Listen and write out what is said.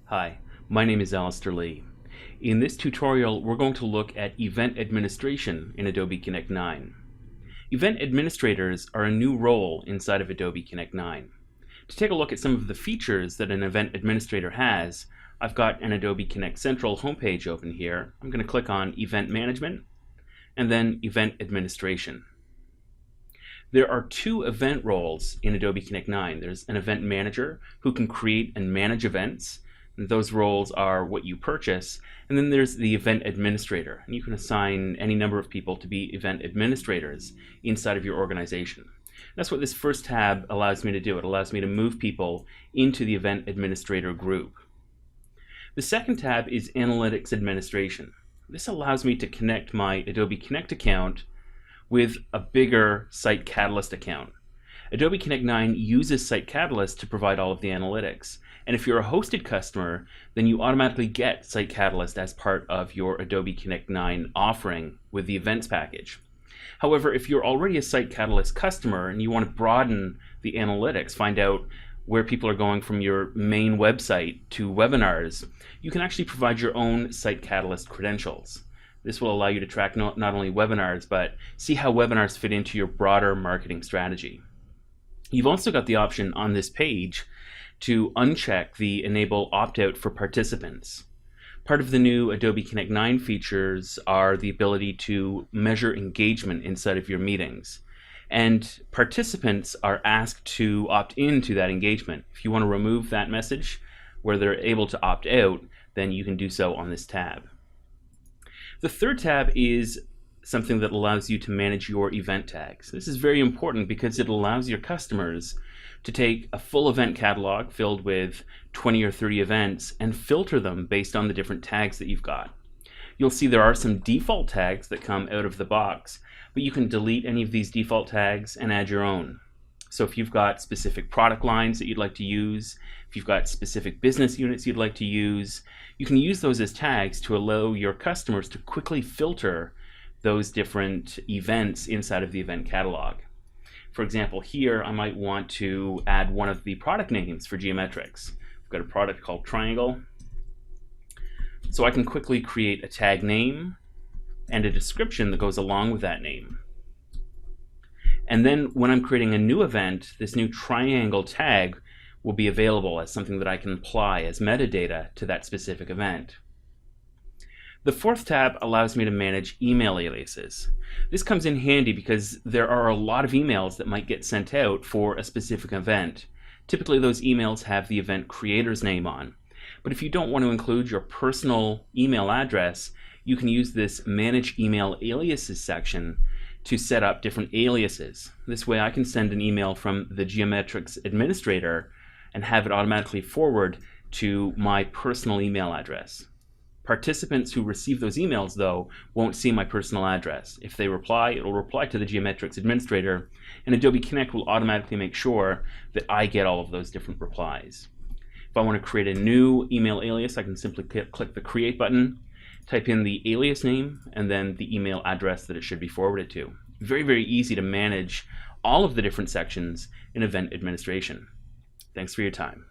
Hi, my name is Alistair Lee. In this tutorial, we're going to look at event administration in Adobe Connect 9. Event administrators are a new role inside of Adobe Connect 9. To take a look at some of the features that an event administrator has, I've got an Adobe Connect Central homepage open here. I'm going to click on Event Management and then Event Administration. There are two event roles in Adobe Connect 9. There's an event manager who can create and manage events. And those roles are what you purchase. And then there's the event administrator. And you can assign any number of people to be event administrators inside of your organization. That's what this first tab allows me to do. It allows me to move people into the event administrator group. The second tab is Analytics Administration. This allows me to connect my Adobe Connect account with a bigger Site Catalyst account. Adobe Connect 9 uses Site Catalyst to provide all of the analytics. And if you're a hosted customer, then you automatically get Site Catalyst as part of your Adobe Connect 9 offering with the events package. However, if you're already a Site Catalyst customer and you want to broaden the analytics, find out where people are going from your main website to webinars, you can actually provide your own Site Catalyst credentials. This will allow you to track not only webinars, but see how webinars fit into your broader marketing strategy. You've also got the option on this page to uncheck the Enable Opt-out for participants. Part of the new Adobe Connect 9 features are the ability to measure engagement inside of your meetings. And participants are asked to opt into that engagement. If you want to remove that message where they're able to opt out, then you can do so on this tab. The third tab is something that allows you to manage your event tags. This is very important because it allows your customers to take a full event catalog filled with 20 or 30 events and filter them based on the different tags that you've got. You'll see there are some default tags that come out of the box, but you can delete any of these default tags and add your own. So if you've got specific product lines that you'd like to use, if you've got specific business units you'd like to use, you can use those as tags to allow your customers to quickly filter those different events inside of the event catalog. For example, here I might want to add one of the product names for Geometrix. I've got a product called Triangle. So I can quickly create a tag name and a description that goes along with that name. And then when I'm creating a new event, this new triangle tag will be available as something that I can apply as metadata to that specific event. The fourth tab allows me to manage email aliases. This comes in handy because there are a lot of emails that might get sent out for a specific event. Typically those emails have the event creator's name on. But if you don't want to include your personal email address, you can use this Manage Email Aliases section to set up different aliases. This way I can send an email from the Geometrix administrator and have it automatically forward to my personal email address. Participants who receive those emails, though, won't see my personal address. If they reply, it'll reply to the Geometrix administrator, and Adobe Connect will automatically make sure that I get all of those different replies. If I want to create a new email alias, I can simply click the Create button, type in the alias name, and then the email address that it should be forwarded to. Very, very easy to manage all of the different sections in event administration. Thanks for your time.